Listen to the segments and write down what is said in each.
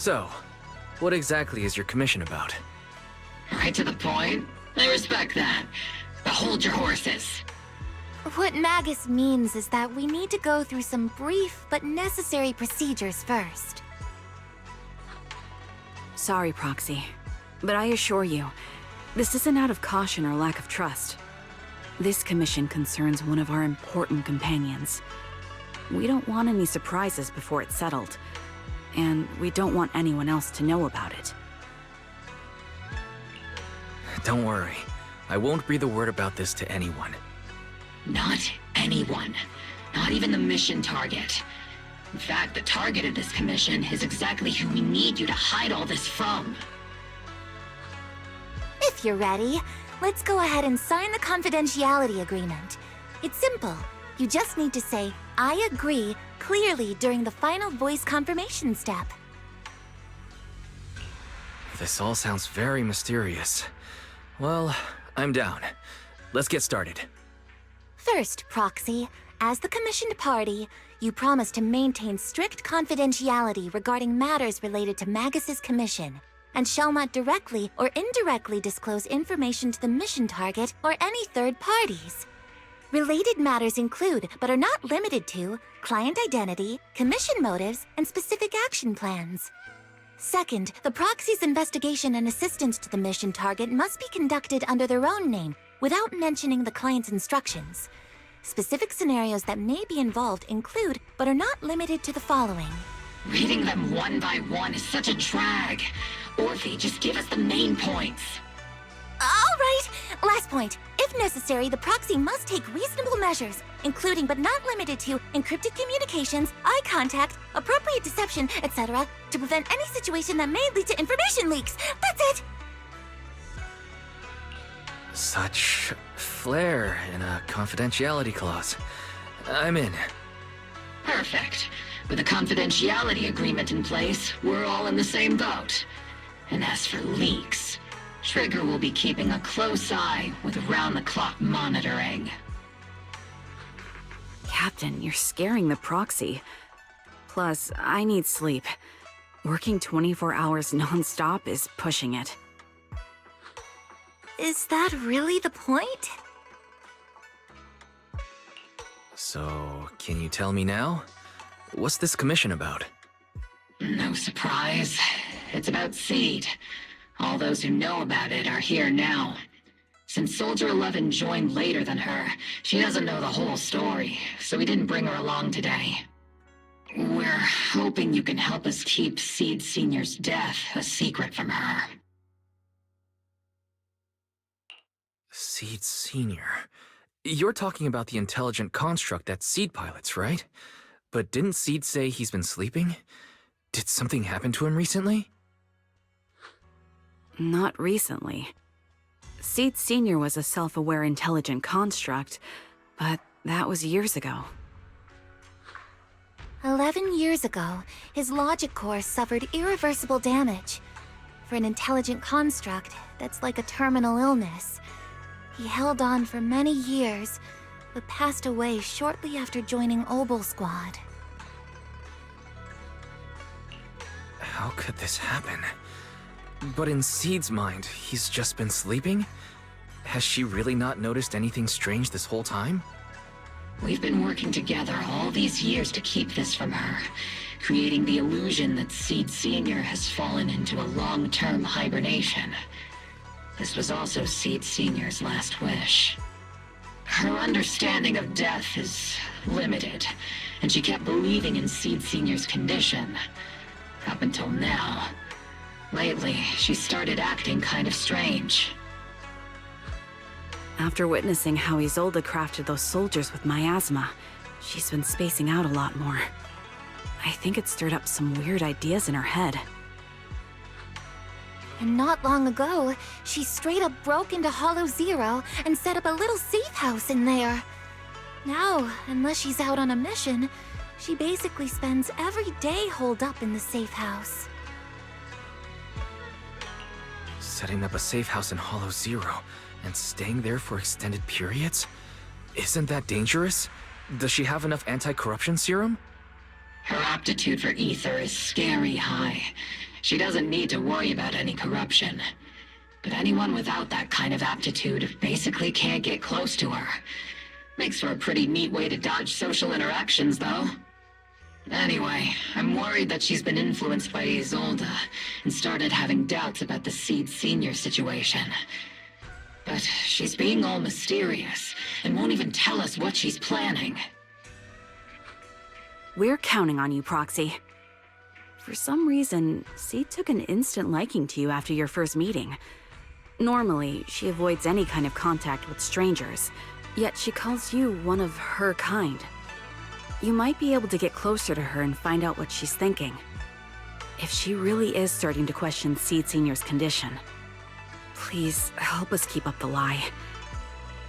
So, what exactly is your commission about? Right to the point. I respect that. But hold your horses. What Magnus means is that we need to go through some brief but necessary procedures first. Sorry, Proxy, but I assure you, this isn't out of caution or lack of trust. This commission concerns one of our important companions. We don't want any surprises before it's settled, and we don't want anyone else to know about it. Don't worry. I won't breathe a word about this to anyone. Not anyone. Not even the mission target. In fact, the target of this commission is exactly who we need you to hide all this from. If you're ready, let's go ahead and sign the confidentiality agreement. It's simple. You just need to say, I agree, clearly during the final voice confirmation step. This all sounds very mysterious. Well, I'm down. Let's get started. First, Proxy, as the commissioned party, you promise to maintain strict confidentiality regarding matters related to Magnus's commission, and shall not directly or indirectly disclose information to the mission target or any third parties. Related matters include, but are not limited to, client identity, commission motives, and specific action plans. Second, the proxy's investigation and assistance to the mission target must be conducted under their own name, without mentioning the client's instructions. Specific scenarios that may be involved include, but are not limited to the following. Reading them one by one is such a drag. Orphe, just give us the main points. All right, last point. If necessary, the proxy must take reasonable measures, including but not limited to encrypted communications, eye contact, appropriate deception, etc., to prevent any situation that may lead to information leaks. That's it! Such flair in a confidentiality clause. I'm in. Perfect. With a confidentiality agreement in place, we're all in the same boat. And as for leaks, Trigger will be keeping a close eye with round-the-clock monitoring. Captain, you're scaring the proxy. Plus, I need sleep. Working 24 hours non-stop is pushing it. Is that really the point? So, can you tell me now? What's this commission about? No surprise. It's about Seed. All those who know about it are here now. Since Soldier 11 joined later than her, she doesn't know the whole story, so we didn't bring her along today. We're hoping you can help us keep Seed Senior's death a secret from her. Seed Senior. You're talking about the intelligent construct that Seed pilots, right? But didn't Seed say he's been sleeping? Did something happen to him recently? Not recently. Seed Senior was a self-aware intelligent construct, but that was years ago. 11 years ago, his logic core suffered irreversible damage. For an intelligent construct, that's like a terminal illness. He held on for many years, but passed away shortly after joining Obel Squad. How could this happen? But in Seed's mind, he's just been sleeping? Has she really not noticed anything strange this whole time? We've been working together all these years to keep this from her, creating the illusion that Seed Senior has fallen into a long-term hibernation. This was also Seed Senior's last wish. Her understanding of death is limited, and she kept believing in Seed Senior's condition. Up until now. Lately, she started acting kind of strange. After witnessing how Isode crafted those soldiers with miasma, she's been spacing out a lot more. I think it stirred up some weird ideas in her head. And not long ago, she straight up broke into Hollow Zero and set up a little safe house in there. Now, unless she's out on a mission, she basically spends every day holed up in the safe house. Setting up a safe house in Hollow Zero and staying there for extended periods? Isn't that dangerous? Does she have enough anti-corruption serum? Her aptitude for ether is scary high. She doesn't need to worry about any corruption. But anyone without that kind of aptitude basically can't get close to her. Makes for a pretty neat way to dodge social interactions, though. Anyway, I'm worried that she's been influenced by Isode and started having doubts about the Seed Senior situation. But she's being all mysterious and won't even tell us what she's planning. We're counting on you, Proxy. For some reason, Seed took an instant liking to you after your first meeting. Normally, she avoids any kind of contact with strangers, yet she calls you one of her kind. You might be able to get closer to her and find out what she's thinking. If she really is starting to question Seed Senior's condition, please help us keep up the lie.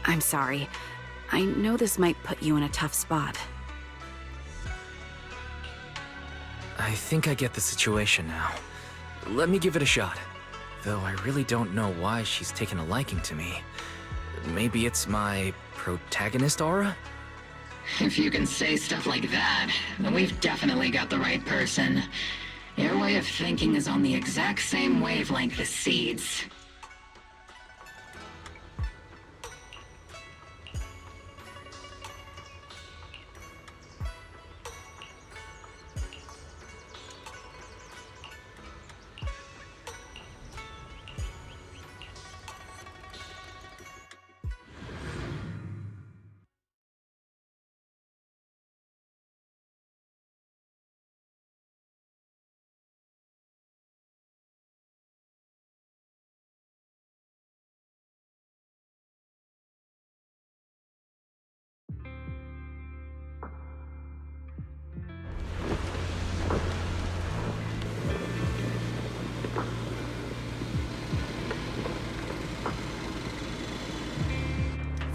I'm sorry. I know this might put you in a tough spot. I think I get the situation now. Let me give it a shot. Though I really don't know why she's taken a liking to me. Maybe it's my protagonist aura? If you can say stuff like that, then we've definitely got the right person. Your way of thinking is on the exact same wavelength as Seed's.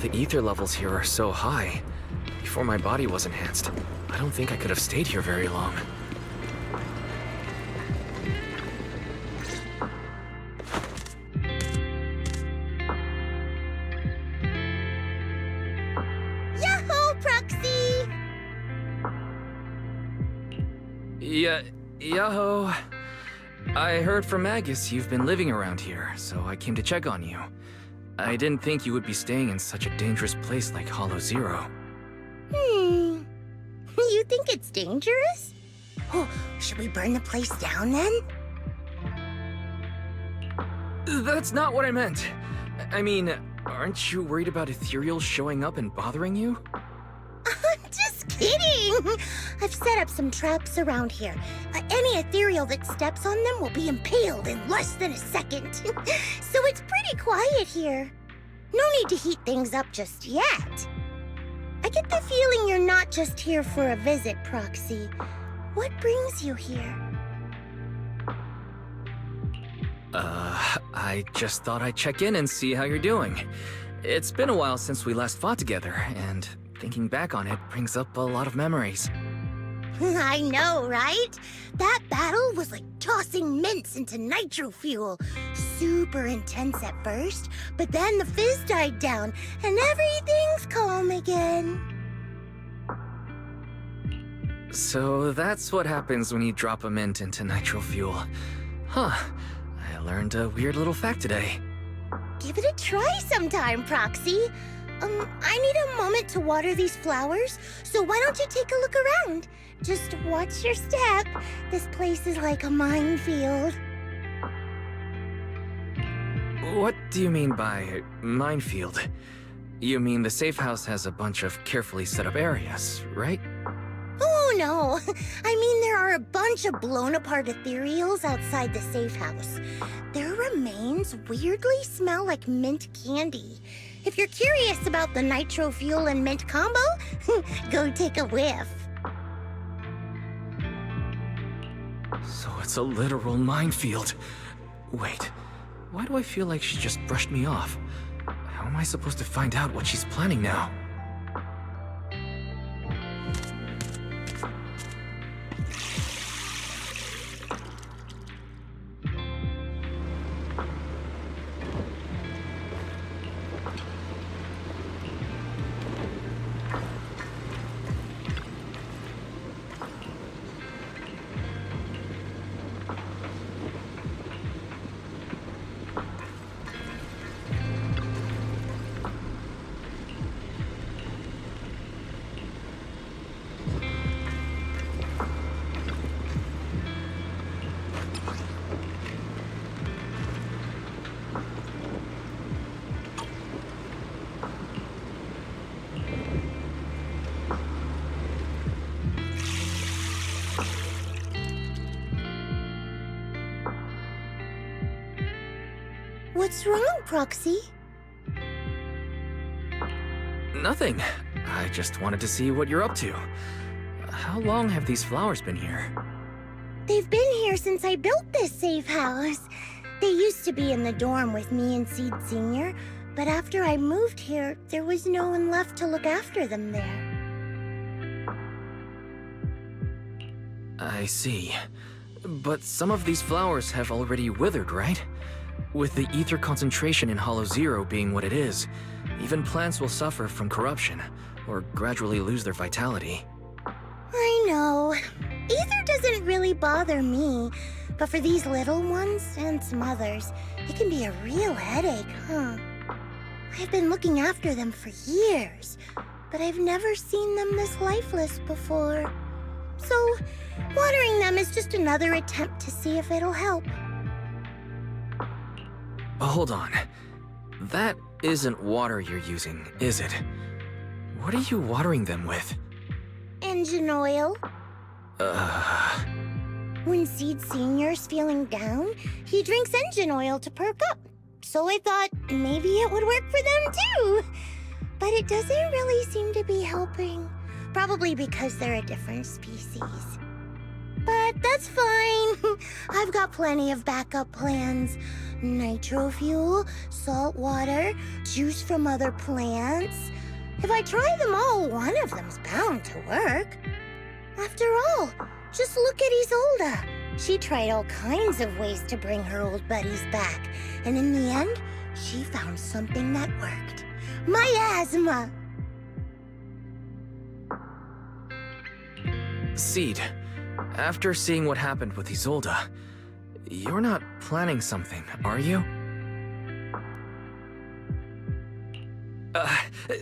The ether levels here are so high. Before my body was enhanced, I don't think I could have stayed here very long. Yahoo, Proxy! Yahoo! I heard from Magnus you've been living around here, so I came to check on you. I didn't think you would be staying in such a dangerous place like Hollow Zero. You think it's dangerous? Oh, should we burn the place down then? That's not what I meant. I mean, aren't you worried about ethereals showing up and bothering you? Just kidding! I've set up some traps around here. Any ethereal that steps on them will be impaled in less than a second. So it's pretty quiet here. No need to heat things up just yet. I get the feeling you're not just here for a visit, Proxy. What brings you here? I just thought I'd check in and see how you're doing. It's been a while since we last fought together, and thinking back on it brings up a lot of memories. I know, right? That battle was like tossing mints into nitro fuel. Super intense at first, but then the fizz died down, and everything's calm again. So that's what happens when you drop a mint into nitro fuel. Huh. I learned a weird little fact today. Give it a try sometime, Proxy. I need a moment to water these flowers, so why don't you take a look around? Just watch your step. This place is like a minefield. What do you mean by minefield? You mean the safe house has a bunch of carefully set up areas, right? Oh, no. I mean, there are a bunch of blown-apart ethereals outside the safe house. Their remains weirdly smell like mint candy. If you're curious about the nitro fuel and mint combo, go take a whiff. So it's a literal minefield. Wait, why do I feel like she just brushed me off? How am I supposed to find out what she's planning now? What's wrong, Proxy? Nothing. I just wanted to see what you're up to. How long have these flowers been here? They've been here since I built this safe house. They used to be in the dorm with me and Seed Senior, but after I moved here, there was no one left to look after them there. I see. But some of these flowers have already withered, right? With the ether concentration in Hollow Zero being what it is, even plants will suffer from corruption, or gradually lose their vitality. I know. Ether doesn't really bother me, but for these little ones and some others, it can be a real headache, huh? I've been looking after them for years, but I've never seen them this lifeless before. So, watering them is just another attempt to see if it'll help. Hold on. That isn't water you're using, is it? What are you watering them with? Engine oil. When Seed Senior's feeling down, he drinks engine oil to perk up. So I thought maybe it would work for them too. But it doesn't really seem to be helping. Probably because they're a different species. But that's fine. I've got plenty of backup plans. Nitro fuel, salt water, juice from other plants. If I try them all, one of them's bound to work. After all, just look at Isolde. She tried all kinds of ways to bring her old buddies back, and in the end, she found something that worked. Miasma! Seed, after seeing what happened with Isolde, you're not planning something, are you?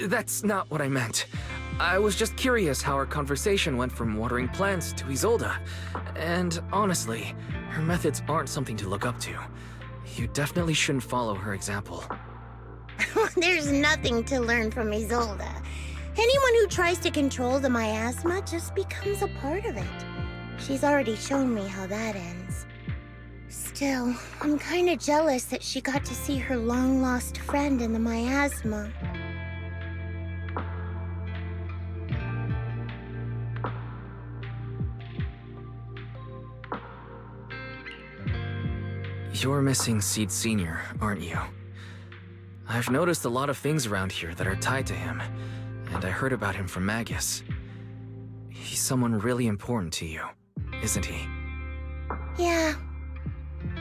That's not what I meant. I was just curious how our conversation went from watering plants to Isolde. And honestly, her methods aren't something to look up to. You definitely shouldn't follow her example. There's nothing to learn from Isolde. Anyone who tries to control the miasma just becomes a part of it. She's already shown me how that ends. Still, I'm kinda jealous that she got to see her long-lost friend in the miasma. You're missing Seed Senior, aren't you? I've noticed a lot of things around here that are tied to him, and I heard about him from Magnus. He's someone really important to you, isn't he? Yeah.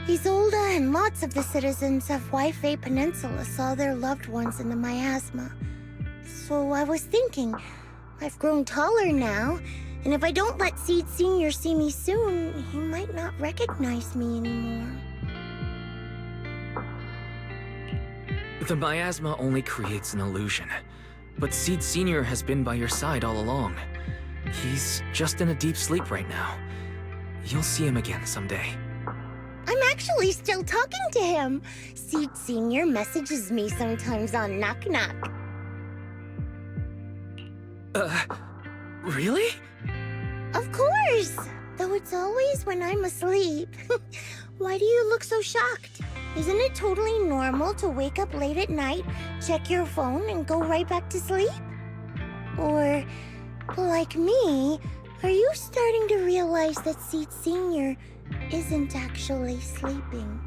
Isolde and lots of the citizens of Waifei Peninsula saw their loved ones in the miasma. So I was thinking, I've grown taller now, and if I don't let Seed Senior see me soon, he might not recognize me anymore. The miasma only creates an illusion, but Seed Senior has been by your side all along. He's just in a deep sleep right now. You'll see him again someday. I'm actually still talking to him. Seed Senior messages me sometimes on Knock Knock. Really? Of course! Though it's always when I'm asleep. Why do you look so shocked? Isn't it totally normal to wake up late at night, check your phone, and go right back to sleep? Or, like me, are you starting to realize that Seed Senior isn't actually sleeping?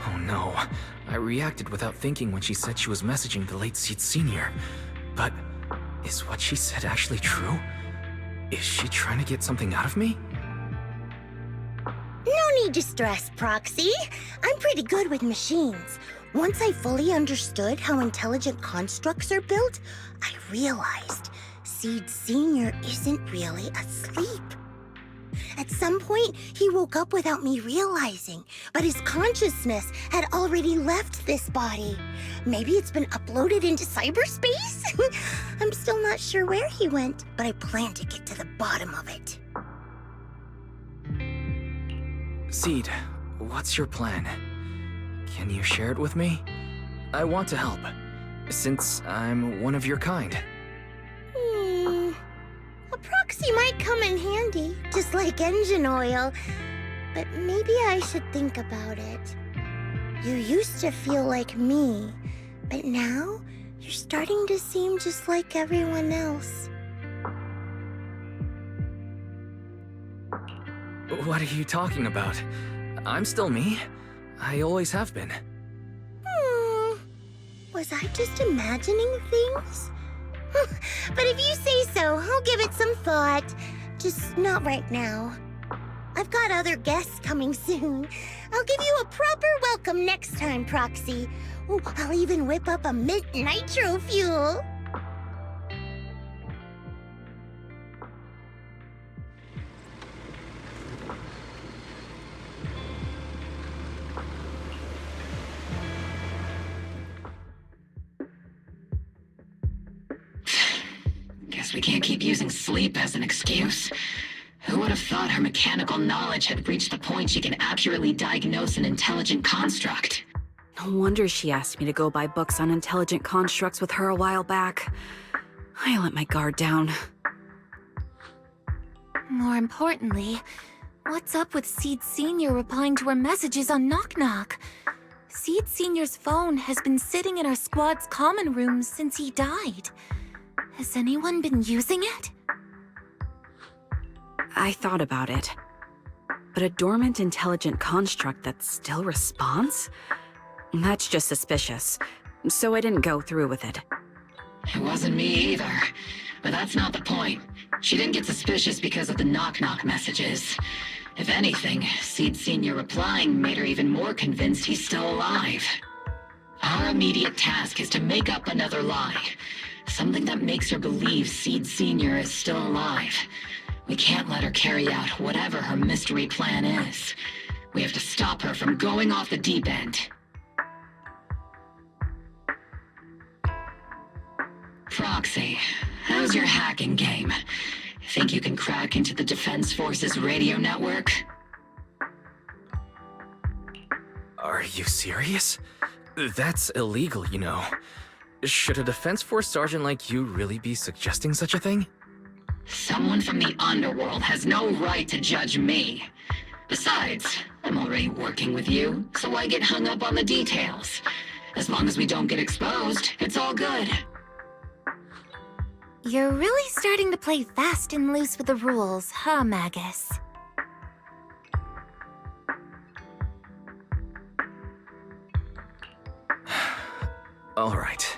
Oh no, I reacted without thinking when she said she was messaging the late Seed Senior. But is what she said actually true? Is she trying to get something out of me? No need to stress, Proxy. I'm pretty good with machines. Once I fully understood how intelligent constructs are built, I realized Seed Senior isn't really asleep. At some point, he woke up without me realizing, but his consciousness had already left this body. Maybe it's been uploaded into cyberspace? I'm still not sure where he went, but I plan to get to the bottom of it. Seed, what's your plan? Can you share it with me? I want to help, since I'm one of your kind. Proxy might come in handy, just like engine oil. But maybe I should think about it. You used to feel like me, but now you're starting to seem just like everyone else. What are you talking about? I'm still me. I always have been. Was I just imagining things? But if you say so, I'll give it some thought. Just not right now. I've got other guests coming soon. I'll give you a proper welcome next time, Proxy. Oh, I'll even whip up a mint nitro fuel. Guess we can't keep using sleep as an excuse. Who would have thought her mechanical knowledge had reached the point she can accurately diagnose an intelligent construct? No wonder she asked me to go buy books on intelligent constructs with her a while back. I let my guard down. More importantly, what's up with Seed Sr. replying to her messages on Knock Knock? Seed Sr.'s phone has been sitting in our squad's common room since he died. Has anyone been using it? I thought about it. But a dormant intelligent construct that still responds? That's just suspicious. So I didn't go through with it. It wasn't me either. But that's not the point. She didn't get suspicious because of the knock-knock messages. If anything, Seed Sr. replying made her even more convinced he's still alive. Our immediate task is to make up another lie. Something that makes her believe Seed Sr. is still alive. We can't let her carry out whatever her mystery plan is. We have to stop her from going off the deep end. Proxy, how's your hacking game? Think you can crack into the Defense Force's radio network? Are you serious? That's illegal, you know. Should a Defense Force sergeant like you really be suggesting such a thing? Someone from the underworld has no right to judge me. Besides, I'm already working with you, so why get hung up on the details? As long as we don't get exposed, it's all good. You're really starting to play fast and loose with the rules, huh, Magus? All right.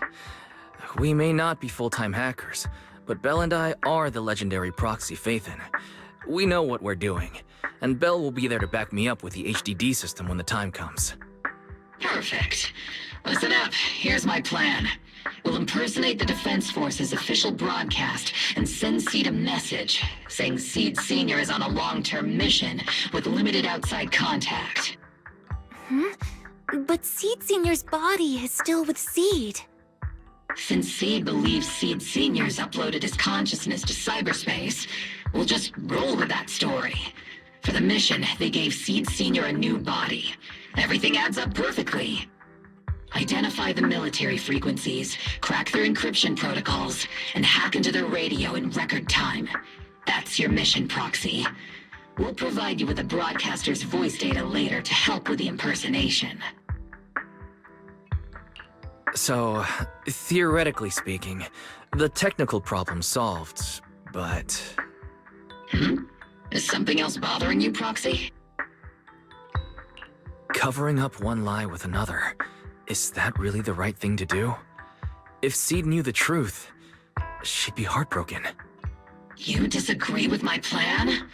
We may not be full-time hackers, but Belle and I are the legendary Proxy Faithin. We know what we're doing, and Belle will be there to back me up with the HDD system when the time comes. Perfect. Listen up, here's my plan. We'll impersonate the Defense Force's official broadcast and send Seed a message saying Seed Sr. is on a long-term mission with limited outside contact. But Seed Sr.'s body is still with Seed. Since Seed believes Seed Sr.'s uploaded his consciousness to cyberspace, we'll just roll with that story. For the mission, they gave Seed Sr. a new body. Everything adds up perfectly. Identify the military frequencies, crack their encryption protocols, and hack into their radio in record time. That's your mission, Proxy. We'll provide you with the broadcaster's voice data later to help with the impersonation. So, theoretically speaking, the technical problem's solved, but... Is something else bothering you, Proxy? Covering up one lie with another. Is that really the right thing to do? If Seed knew the truth, she'd be heartbroken. You disagree with my plan?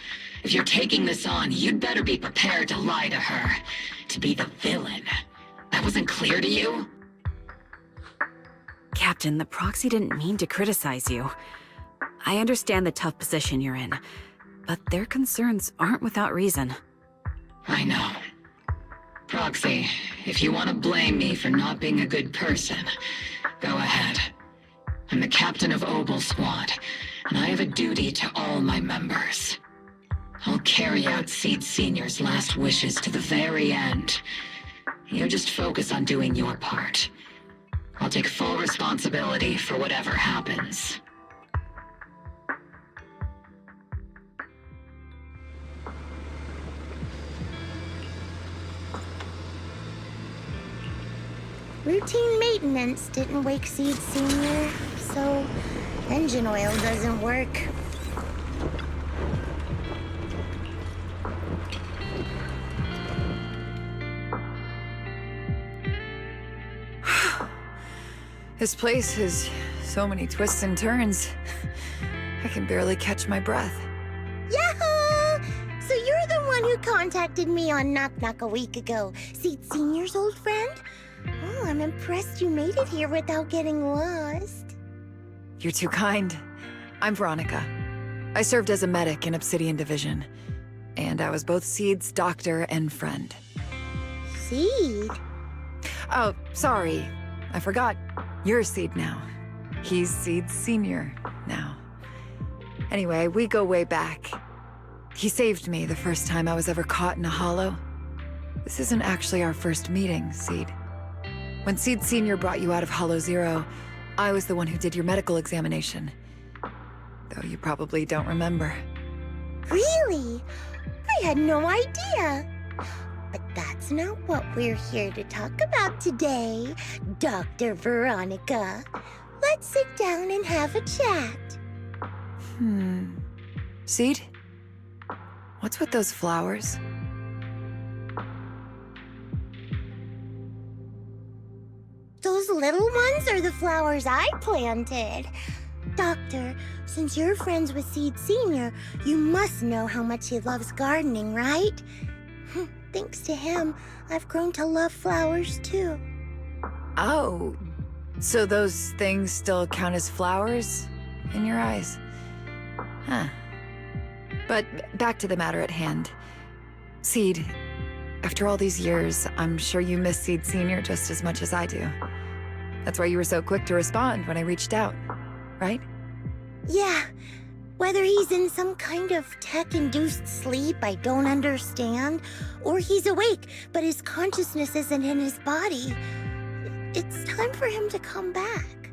If you're taking this on, you'd better be prepared to lie to her. To be the villain. That wasn't clear to you? Captain, the Proxy didn't mean to criticize you. I understand the tough position you're in, but their concerns aren't without reason. I know. Proxy, if you want to blame me for not being a good person, go ahead. I'm the captain of Obel Squad, and I have a duty to all my members. I'll carry out Seed Sr.'s last wishes to the very end. You just focus on doing your part. I'll take full responsibility for whatever happens. routine maintenance didn't wake Seed Senior, so engine oil doesn't work. This place has so many twists and turns. I can barely catch my breath. Yahoo! So you're the one who contacted me on Knock Knock a week ago, Seed Senior's old friend? Oh, I'm impressed you made it here without getting lost. You're too kind. I'm Veronica. I served as a medic in Obsidian Division. And I was both Seed's doctor and friend. Seed? Oh, sorry. I forgot. You're Seed now. He's Seed Senior now. Anyway, we go way back. He saved me the first time I was ever caught in a hollow. This isn't actually our first meeting, Seed. When Seed Senior brought you out of Hollow Zero, I was the one who did your medical examination. Though you probably don't remember. Really? I had no idea. But that's not what we're here to talk about today, Dr. Veronica. Let's sit down and have a chat. Seed? What's with those flowers? Those little ones are the flowers I planted. Doctor, since you're friends with Seed Senior, you must know how much he loves gardening, right? Thanks to him, I've grown to love flowers too. Oh, so those things still count as flowers in your eyes? Huh. But back to the matter at hand. Seed, after all these years, I'm sure you miss Seed Senior just as much as I do. That's why you were so quick to respond when I reached out, right? Yeah. Whether he's in some kind of tech-induced sleep I don't understand, or he's awake, but his consciousness isn't in his body, it's time for him to come back.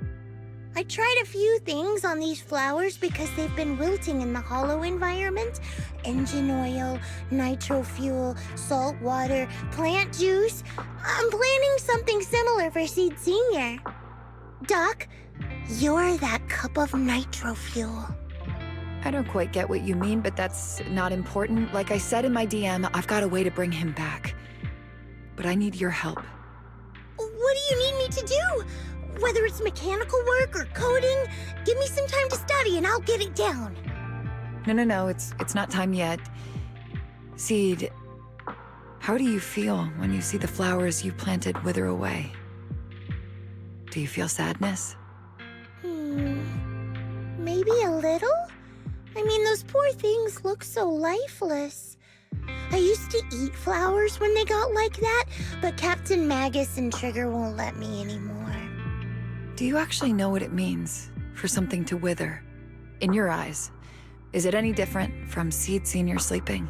I tried a few things on these flowers because they've been wilting in the hollow environment. Engine oil, nitro fuel, salt water, plant juice. I'm planning something similar for Seed Senior. Doc, you're that cup of nitro fuel. I don't quite get what you mean, but that's not important. Like I said in my DM, I've got a way to bring him back. But I need your help. What do you need me to do? Whether it's mechanical work or coding, give me some time to study and I'll get it down. No, it's not time yet. Seed, how do you feel when you see the flowers you planted wither away? Do you feel sadness? Maybe a little? I mean, those poor things look so lifeless. I used to eat flowers when they got like that, but Captain Magnus and Trigger won't let me anymore. Do you actually know what it means for something to wither? In your eyes, is it any different from Seed Senior sleeping?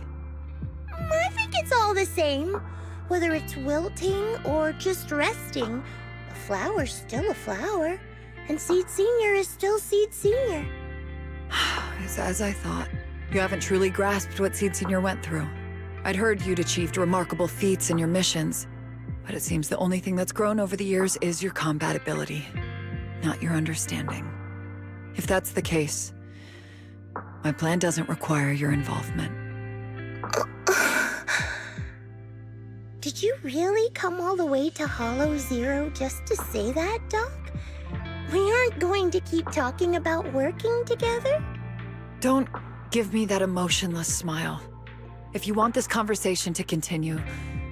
I think it's all the same. Whether it's wilting or just resting, a flower's still a flower, and Seed Senior is still Seed Senior. It's as I thought. You haven't truly grasped what Seed Senior went through. I'd heard you'd achieved remarkable feats in your missions, but it seems the only thing that's grown over the years is your combat ability, not your understanding. If that's the case, my plan doesn't require your involvement. Did you really come all the way to Hollow Zero just to say that, Doc? We aren't going to keep talking about working together? Don't give me that emotionless smile. If you want this conversation to continue,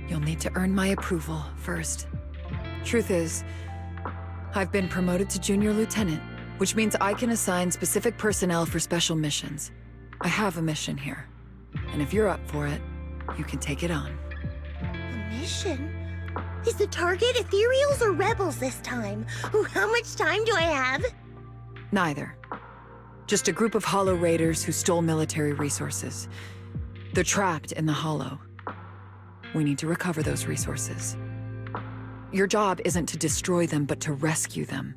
you'll need to earn my approval first. Truth is, I've been promoted to Junior Lieutenant, which means I can assign specific personnel for special missions. I have a mission here, and if you're up for it, you can take it on. A mission? Is the target Ethereals or Rebels this time? Ooh, how much time do I have? Neither. Just a group of Hollow Raiders who stole military resources. They're trapped in the Hollow. We need to recover those resources. Your job isn't to destroy them, but to rescue them.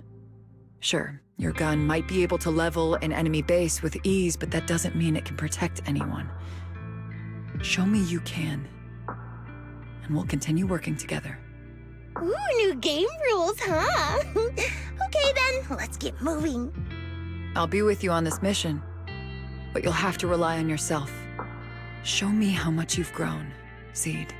Sure, your gun might be able to level an enemy base with ease, but that doesn't mean it can protect anyone. Show me you can, and we'll continue working together. Ooh, new game rules, huh? Okay then, let's get moving. I'll be with you on this mission, but you'll have to rely on yourself. Show me how much you've grown, Seed.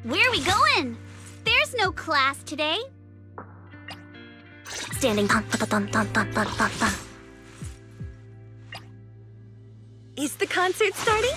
Where are we going? There's no class today. Standing. Dun, dun, dun, dun, dun, dun, dun, dun. Is the concert starting?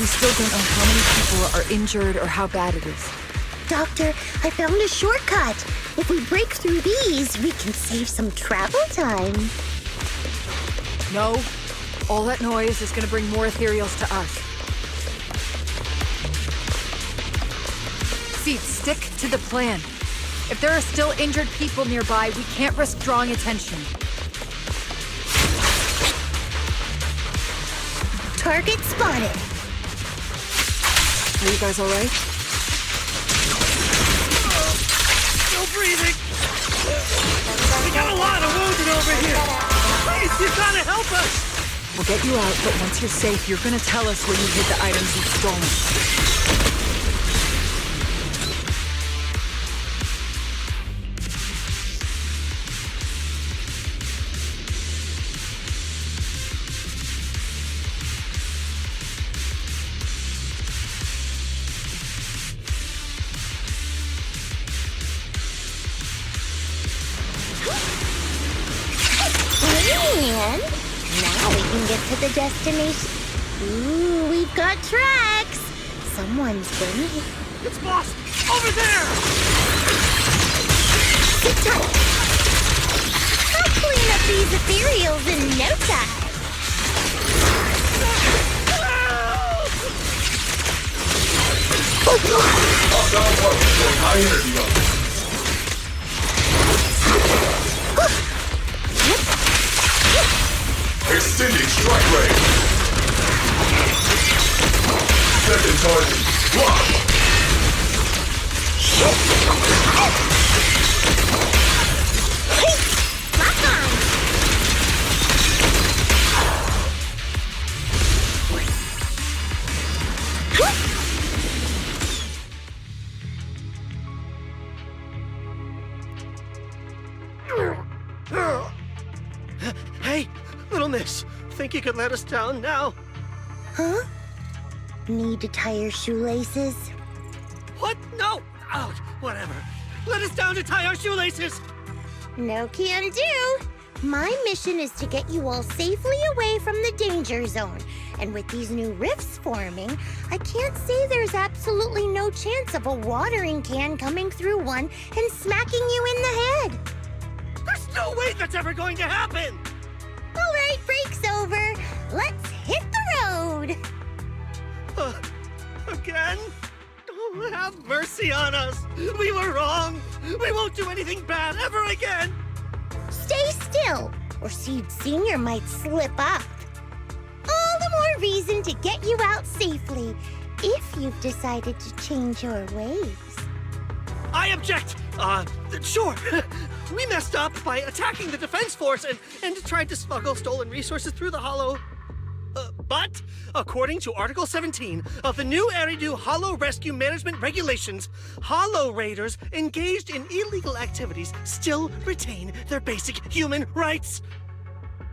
We still don't know how many people are injured or how bad it is. Doctor, I found a shortcut. If we break through these, we can save some travel time. No. All that noise is gonna bring more ethereals to us. Seed, stick to the plan. If there are still injured people nearby, we can't risk drawing attention. Target spotted. Are you guys all right? Still breathing. We got a lot of wounded over here. Please, you gotta help us. We'll get you out, but once you're safe, you're gonna tell us where you hid the items you've stolen. And now we can get to the destination. Ooh, we've got tracks. Someone's been here. It's boss over there. Sit tight. I'll clean up these ethereals in no time. Extending strike range. Second target. Block. Lock on. Hey, little miss. Think you could let us down now? Huh? Need to tie your shoelaces? What? No. Oh, whatever. Let us down to tie our shoelaces. No can do. My mission is to get you all safely away from the danger zone. And with these new rifts forming, I can't say there's absolutely no chance of a watering can coming through one and smacking you in the head. There's no way that's ever going to happen. All right, break's over. Let's hit the road. Again? Oh, have mercy on us. We were wrong. We won't do anything bad ever again. Stay still, or Seed Senior might slip up. All the more reason to get you out safely, if you've decided to change your ways. I object. Sure. We messed up by attacking the defense force and tried to smuggle stolen resources through the hollow. But, according to Article 17 of the new Eridu Hollow Rescue Management Regulations, Hollow Raiders engaged in illegal activities still retain their basic human rights.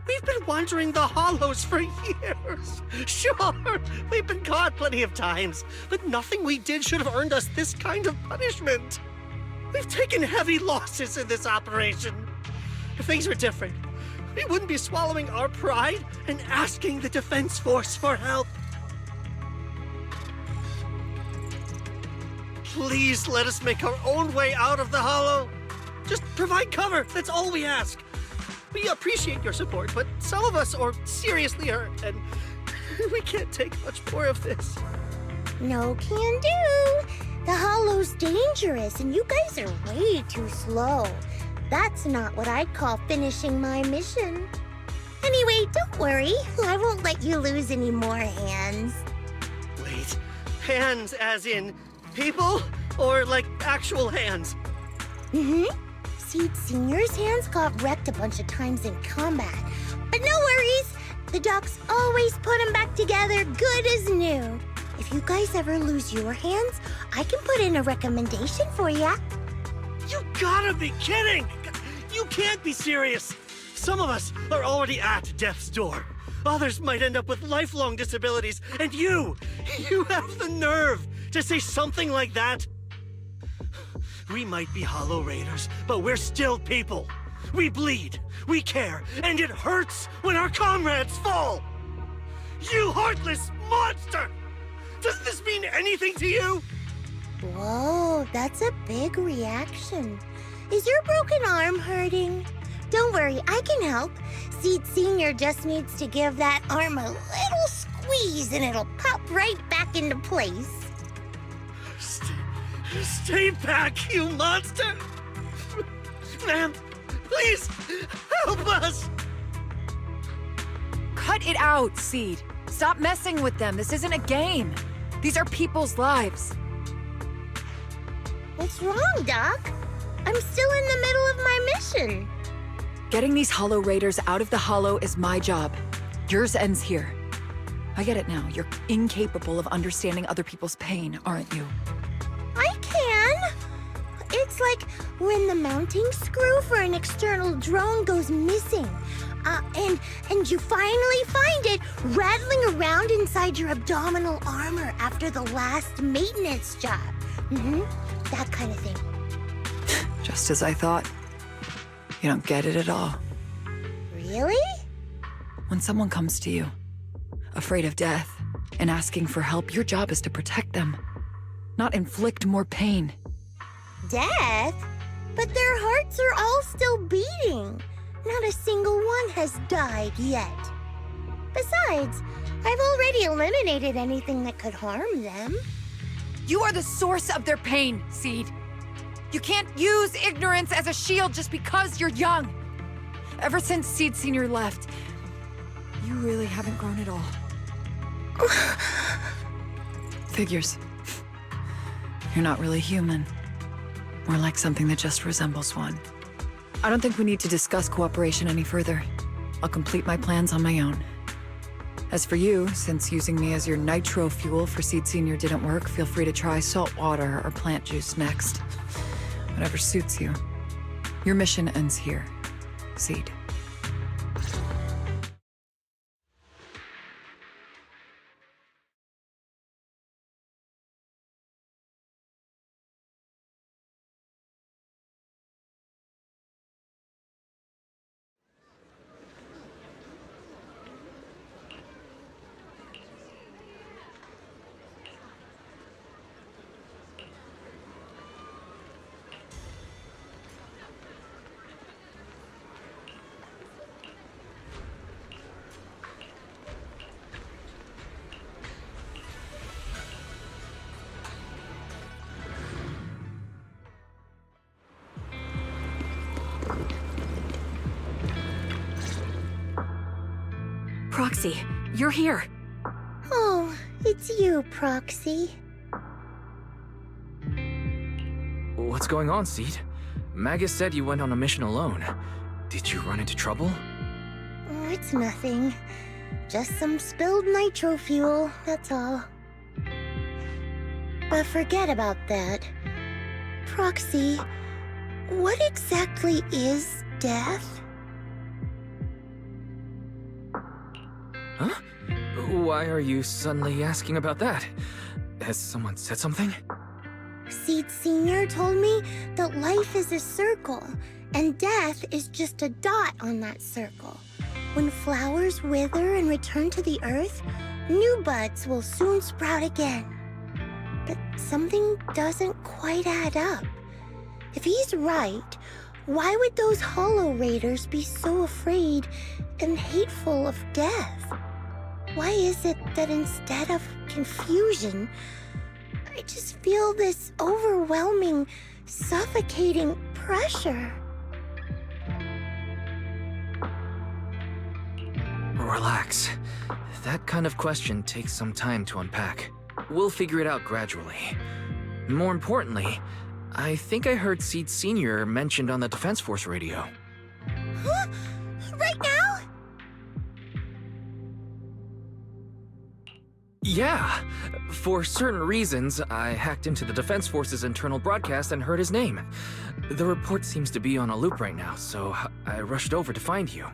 We've been wandering the hollows for years. Sure, we've been caught plenty of times, but nothing we did should have earned us this kind of punishment. We've taken heavy losses in this operation. If things were different, we wouldn't be swallowing our pride and asking the defense force for help. Please let us make our own way out of the hollow. Just provide cover, that's all we ask. We appreciate your support, but some of us are seriously hurt, and we can't take much more of this. No can do. The hollow's dangerous, and you guys are way too slow. That's not what I'd call finishing my mission. Anyway, don't worry. I won't let you lose any more hands. Wait, hands as in people, or like actual hands? Mm-hmm. Seed Senior's hands got wrecked a bunch of times in combat. But no worries. The docs always put them back together good as new. If you guys ever lose your hands, I can put in a recommendation for ya. You gotta be kidding! You can't be serious! Some of us are already at death's door. Others might end up with lifelong disabilities, and you have the nerve to say something like that? We might be Hollow Raiders, but we're still people. We bleed, we care, and it hurts when our comrades fall! You heartless monster! Does this mean anything to you? Whoa, that's a big reaction. Is your broken arm hurting? Don't worry, I can help. Seed Senior just needs to give that arm a little squeeze and it'll pop right back into place. Stay back, you monster! Ma'am, please, help us! Cut it out, Seed. Stop messing with them. This isn't a game. These are people's lives. What's wrong, Doc? I'm still in the middle of my mission. Getting these Hollow Raiders out of the hollow is my job. Yours ends here. I get it now. You're incapable of understanding other people's pain, aren't you? I can. It's like when the mounting screw for an external drone goes missing. And you finally find it rattling around inside your abdominal armor after the last maintenance job. Mm-hmm. That kind of thing. Just as I thought. You don't get it at all. Really? When someone comes to you, afraid of death, and asking for help, your job is to protect them, not inflict more pain. Death? But their hearts are all still beating. Not a single one has died yet. Besides, I've already eliminated anything that could harm them. You are the source of their pain, Seed. You can't use ignorance as a shield just because you're young. Ever since Seed Senior left, you really haven't grown at all. Figures. You're not really human. More like something that just resembles one. I don't think we need to discuss cooperation any further. I'll complete my plans on my own. As for you, since using me as your nitro fuel for Seed Senior didn't work, feel free to try salt water or plant juice next. Whatever suits you. Your mission ends here, Seed. Proxy, you're here. Oh, it's you, Proxy. What's going on, Seed? Magnus said you went on a mission alone. Did you run into trouble? Oh, it's nothing. Just some spilled nitro fuel, that's all. But forget about that. Proxy, what exactly is death? Huh? Why are you suddenly asking about that? Has someone said something? Seed Senior told me that life is a circle, and death is just a dot on that circle. When flowers wither and return to the earth, new buds will soon sprout again. But something doesn't quite add up. If he's right, why would those Hollow Raiders be so afraid and hateful of death? Why is it that instead of confusion, I just feel this overwhelming, suffocating pressure? Relax. That kind of question takes some time to unpack. We'll figure it out gradually. More importantly, I think I heard Seed Senior mentioned on the Defense Force radio. Huh? Right now? Yeah. For certain reasons, I hacked into the Defense Force's internal broadcast and heard his name. The report seems to be on a loop right now, so I rushed over to find you.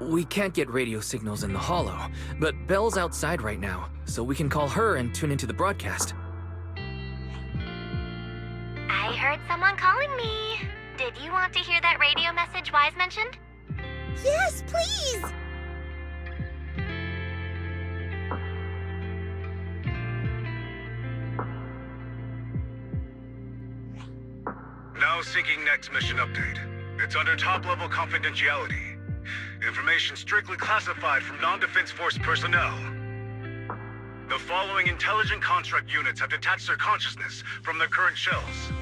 We can't get radio signals in the Hollow, but Belle's outside right now, so we can call her and tune into the broadcast. I heard someone calling me. Did you want to hear that radio message Wise mentioned? Yes, please! Now syncing next mission update. It's under top-level confidentiality. Information strictly classified from non-Defense Force personnel. The following intelligent construct units have detached their consciousness from their current shells.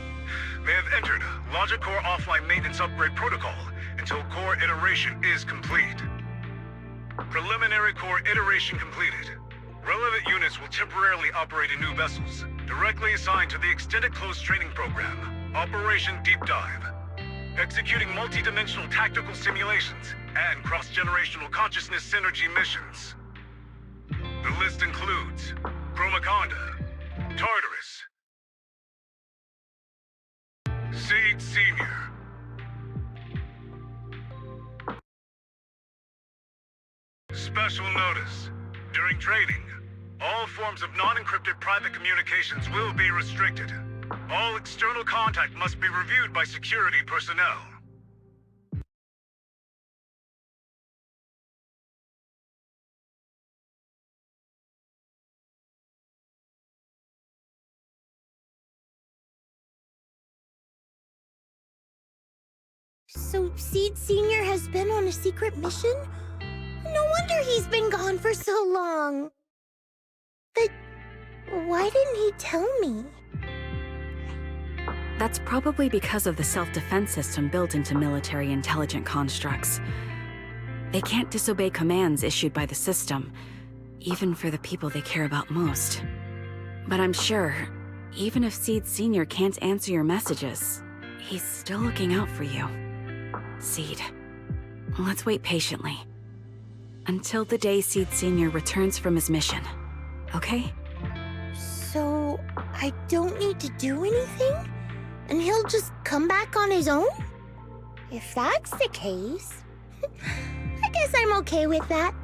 They have entered Logic Core offline maintenance upgrade protocol until core iteration is complete. Preliminary core iteration completed. Relevant units will temporarily operate in new vessels, directly assigned to the extended closed training program, Operation Deep Dive. Executing multi-dimensional tactical simulations and cross-generational consciousness synergy missions. The list includes Chromaconda, Tartarus, Seed Senior, Special notice. During training, all forms of non-encrypted private communications will be restricted. All external contact must be reviewed by security personnel. So Seed Senior has been on a secret mission? No wonder he's been gone for so long. But why didn't he tell me? That's probably because of the self-defense system built into military intelligent constructs. They can't disobey commands issued by the system, even for the people they care about most. But I'm sure, even if Seed Senior can't answer your messages, he's still looking out for you. Seed, let's wait patiently. Until the day Seed Senior returns from his mission, okay? So I don't need to do anything? And he'll just come back on his own? If that's the case, I guess I'm okay with that.